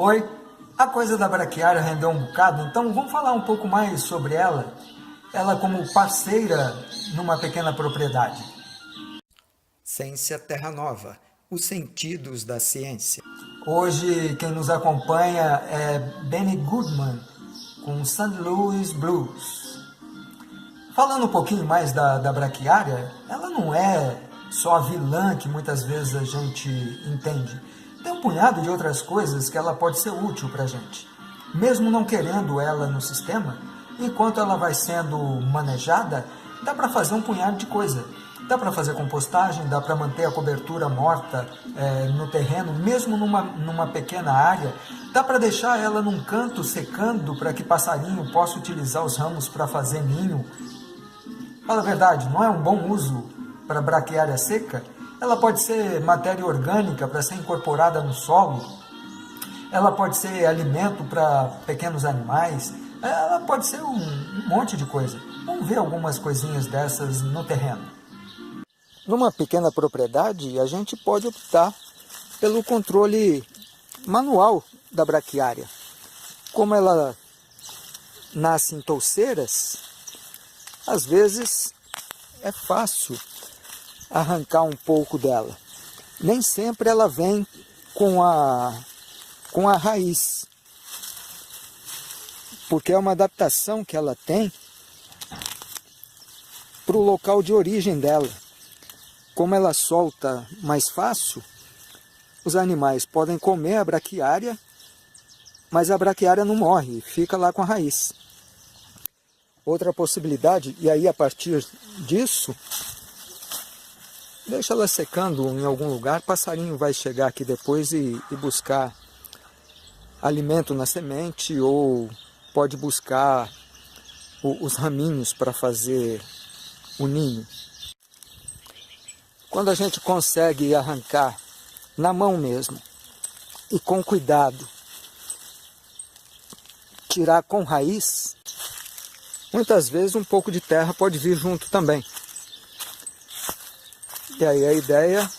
Oi, a coisa da braquiária rendeu um bocado, então vamos falar um pouco mais sobre ela. Ela como parceira numa pequena propriedade. Ciência Terra Nova, os sentidos da ciência. Hoje quem nos acompanha é Benny Goodman, com St. Louis Blues. Falando um pouquinho mais da braquiária, ela não é só a vilã que muitas vezes a gente entende. Tem um punhado de outras coisas que ela pode ser útil para a gente. Mesmo não querendo ela no sistema, enquanto ela vai sendo manejada, dá para fazer um punhado de coisa. Dá para fazer compostagem, dá para manter a cobertura morta no terreno, mesmo numa pequena área. Dá para deixar ela num canto secando para que passarinho possa utilizar os ramos para fazer ninho. Fala a verdade, não é um bom uso para braquiária seca? Ela pode ser matéria orgânica para ser incorporada no solo. Ela pode ser alimento para pequenos animais. Ela pode ser um monte de coisa. Vamos ver algumas coisinhas dessas no terreno. Numa pequena propriedade, a gente pode optar pelo controle manual da braquiária. Como ela nasce em touceiras, às vezes é fácil arrancar um pouco dela. Nem sempre ela vem com a raiz, porque é uma adaptação que ela tem para o local de origem dela. Como ela solta mais fácil, os animais podem comer a braquiária, mas a braquiária não morre, fica lá com a raiz. Outra possibilidade, e aí a partir disso, deixa ela secando em algum lugar, passarinho vai chegar aqui depois e buscar alimento na semente, ou pode buscar os raminhos para fazer o ninho. Quando a gente consegue arrancar na mão mesmo e com cuidado, tirar com raiz, muitas vezes um pouco de terra pode vir junto também. E aí a ideia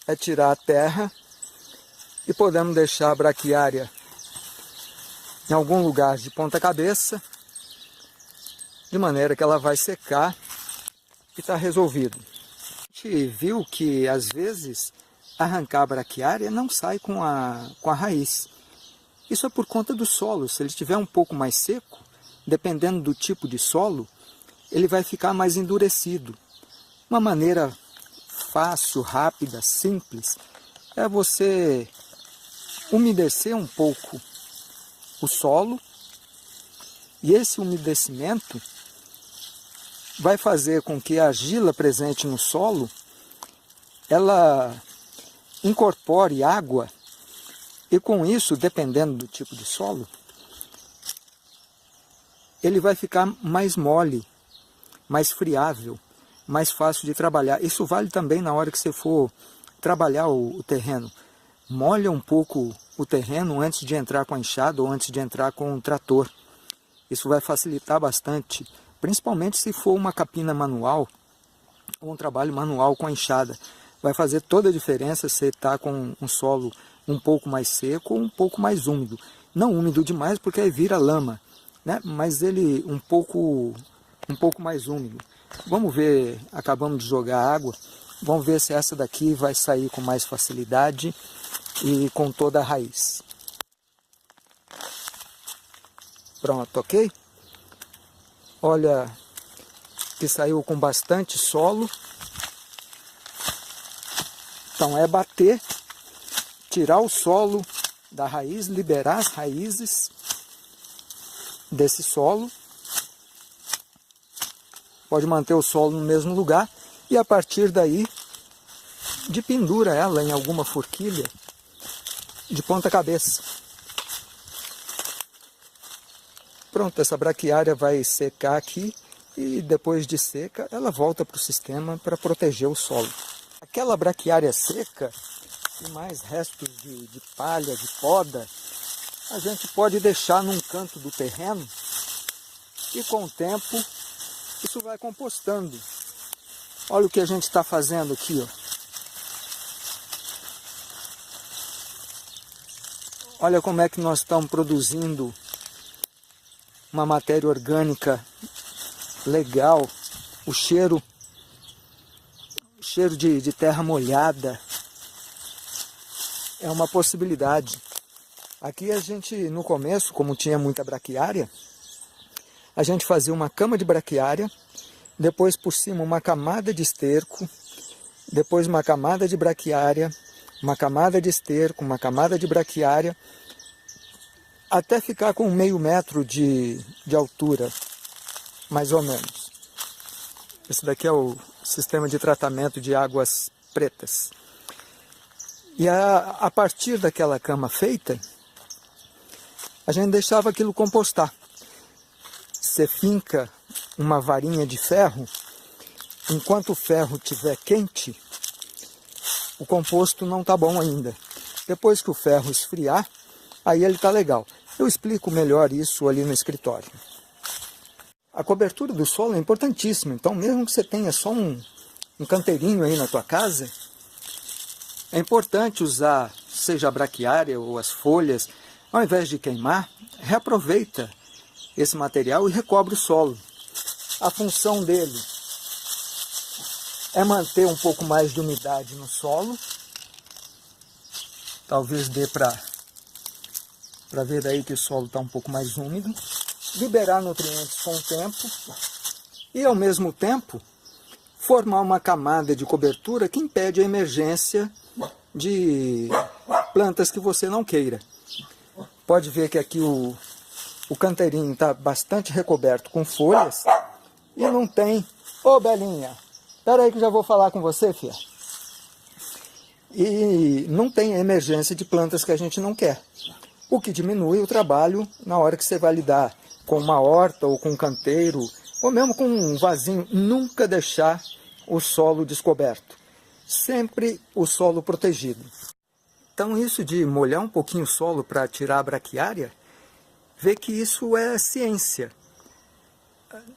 é tirar a terra e podemos deixar a braquiária em algum lugar de ponta cabeça, de maneira que ela vai secar e está resolvido. A gente viu que às vezes arrancar a braquiária não sai com a raiz. Isso é por conta do solo. Se ele estiver um pouco mais seco, dependendo do tipo de solo, ele vai ficar mais endurecido. Uma maneira fácil, rápida, simples, é você umedecer um pouco o solo, e esse umedecimento vai fazer com que a argila presente no solo ela incorpore água, e com isso, dependendo do tipo de solo, ele vai ficar mais mole, mais friável, mais fácil de trabalhar. Isso vale também na hora que você for trabalhar o terreno. Molha um pouco o terreno antes de entrar com a enxada ou antes de entrar com o trator. Isso vai facilitar bastante, principalmente se for uma capina manual ou um trabalho manual com a enxada. Vai fazer toda a diferença se está com um solo um pouco mais seco ou um pouco mais úmido. Não úmido demais, porque aí vira lama, né? Mas ele um pouco mais úmido. Vamos ver, acabamos de jogar água, vamos ver se essa daqui vai sair com mais facilidade e com toda a raiz. Pronto, ok? Olha que saiu com bastante solo. Então é bater, tirar o solo da raiz, liberar as raízes desse solo. Pode manter o solo no mesmo lugar e a partir daí de pendura ela em alguma forquilha de ponta cabeça. Pronto, essa braquiária vai secar aqui e depois de seca ela volta para o sistema para proteger o solo. Aquela braquiária seca e mais restos de palha, de poda, a gente pode deixar num canto do terreno e com o tempo isso vai compostando. Olha o que a gente está fazendo aqui, ó. Olha como é que nós estamos produzindo uma matéria orgânica legal. O cheiro de terra molhada é uma possibilidade. Aqui a gente, no começo, como tinha muita braquiária, a gente fazia uma cama de braquiária, depois por cima uma camada de esterco, depois uma camada de braquiária, uma camada de esterco, uma camada de braquiária, até ficar com 0,5 metro de altura, mais ou menos. Esse daqui é o sistema de tratamento de águas pretas. E a partir daquela cama feita, a gente deixava aquilo compostar. Você finca uma varinha de ferro, enquanto o ferro estiver quente, o composto não está bom ainda. Depois que o ferro esfriar, aí ele está legal. Eu explico melhor isso ali no escritório. A cobertura do solo é importantíssima, então mesmo que você tenha só um canteirinho aí na tua casa, é importante usar, seja a braquiária ou as folhas, ao invés de queimar, reaproveita esse material e recobre o solo. A função dele é manter um pouco mais de umidade no solo. Talvez dê para ver aí que o solo está um pouco mais úmido. Liberar nutrientes com o tempo. E ao mesmo tempo, formar uma camada de cobertura que impede a emergência de plantas que você não queira. Pode ver que aqui o canteirinho está bastante recoberto com folhas e não tem... Ô, Belinha, espera aí que já vou falar com você, filha. E não tem emergência de plantas que a gente não quer. O que diminui o trabalho na hora que você vai lidar com uma horta ou com um canteiro, ou mesmo com um vasinho. Nunca deixar o solo descoberto. Sempre o solo protegido. Então isso de molhar um pouquinho o solo para tirar a braquiária, vê que isso é ciência.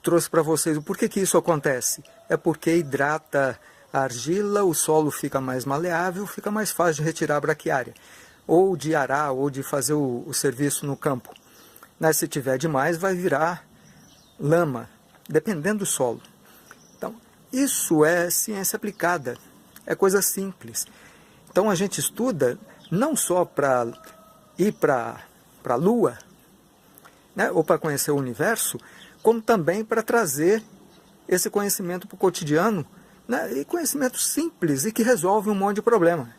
Trouxe para vocês o porquê que isso acontece. É porque hidrata a argila, o solo fica mais maleável, fica mais fácil de retirar a braquiária. Ou de arar, ou de fazer o serviço no campo. Mas se tiver demais, vai virar lama, dependendo do solo. Então, isso é ciência aplicada, é coisa simples. Então a gente estuda não só para ir para a Lua, né, ou para conhecer o universo, como também para trazer esse conhecimento para o cotidiano, né, e conhecimento simples e que resolve um monte de problema.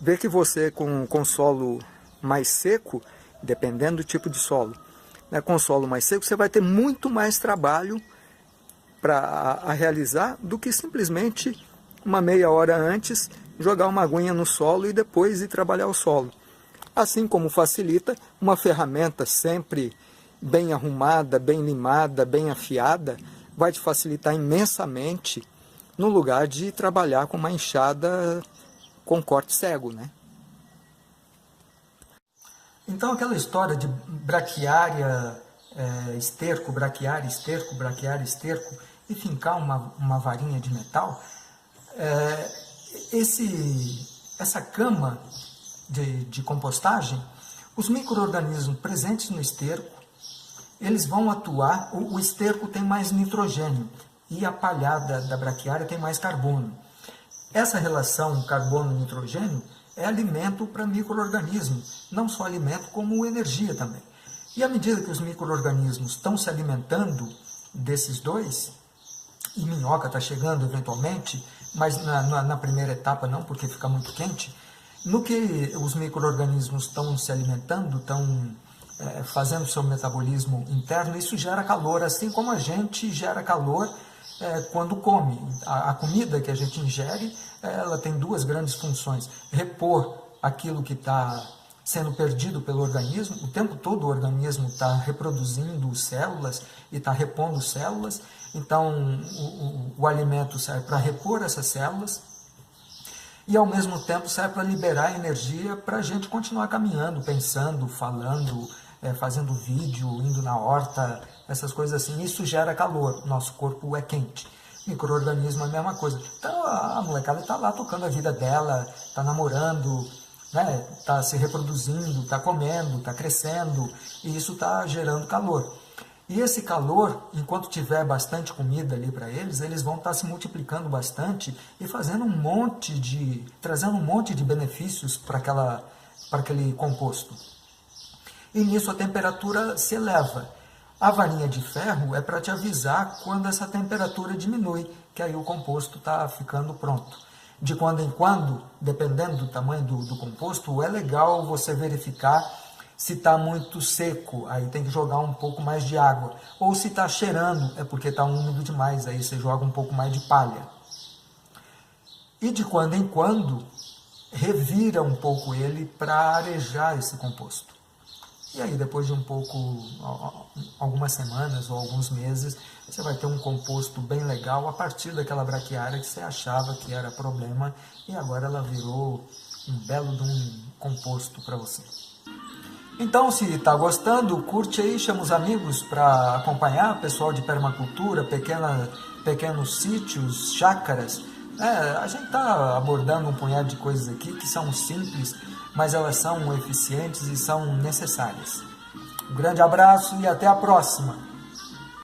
Ver que você com solo mais seco, dependendo do tipo de solo, né, com solo mais seco, você vai ter muito mais trabalho para realizar do que simplesmente uma meia hora antes jogar uma aguinha no solo e depois ir trabalhar o solo. Assim como facilita uma ferramenta sempre bem arrumada, bem limada, bem afiada, vai te facilitar imensamente no lugar de trabalhar com uma enxada com corte cego, né? Então aquela história de braquiária, esterco, braquiária, esterco, e fincar uma varinha de metal, essa cama de compostagem, os micro-organismos presentes no esterco, eles vão atuar, o esterco tem mais nitrogênio e a palhada da braquiária tem mais carbono. Essa relação carbono-nitrogênio é alimento para micro-organismos, não só alimento como energia também. E à medida que os micro-organismos estão se alimentando desses dois, e minhoca está chegando eventualmente, mas na primeira etapa não, porque fica muito quente, no que os micro-organismos estão se alimentando, estão fazendo seu metabolismo interno, isso gera calor, assim como a gente gera calor quando come. A comida que a gente ingere, ela tem duas grandes funções: repor aquilo que está sendo perdido pelo organismo, o tempo todo o organismo está reproduzindo células e está repondo células, então o alimento serve para repor essas células e ao mesmo tempo serve para liberar energia para a gente continuar caminhando, pensando, falando, fazendo vídeo, indo na horta, essas coisas assim. Isso gera calor, nosso corpo é quente. Micro-organismo é a mesma coisa. Então a molecada está lá tocando a vida dela, está namorando, né? Está se reproduzindo, está comendo, está crescendo, e isso está gerando calor. E esse calor, enquanto tiver bastante comida ali para eles vão estar se multiplicando bastante e fazendo trazendo um monte de benefícios para aquele composto. E nisso a temperatura se eleva. A varinha de ferro é para te avisar quando essa temperatura diminui, que aí o composto está ficando pronto. De quando em quando, dependendo do tamanho do composto, é legal você verificar se está muito seco, aí tem que jogar um pouco mais de água. Ou se está cheirando, é porque está úmido demais, aí você joga um pouco mais de palha. E de quando em quando, revira um pouco ele para arejar esse composto. E aí depois de algumas semanas ou alguns meses, você vai ter um composto bem legal a partir daquela braquiária que você achava que era problema e agora ela virou um belo de um composto para você. Então, se está gostando, curte aí, chama os amigos para acompanhar, pessoal de permacultura, pequenos sítios, chácaras. A gente está abordando um punhado de coisas aqui que são simples, mas elas são eficientes e são necessárias. Um grande abraço e até a próxima!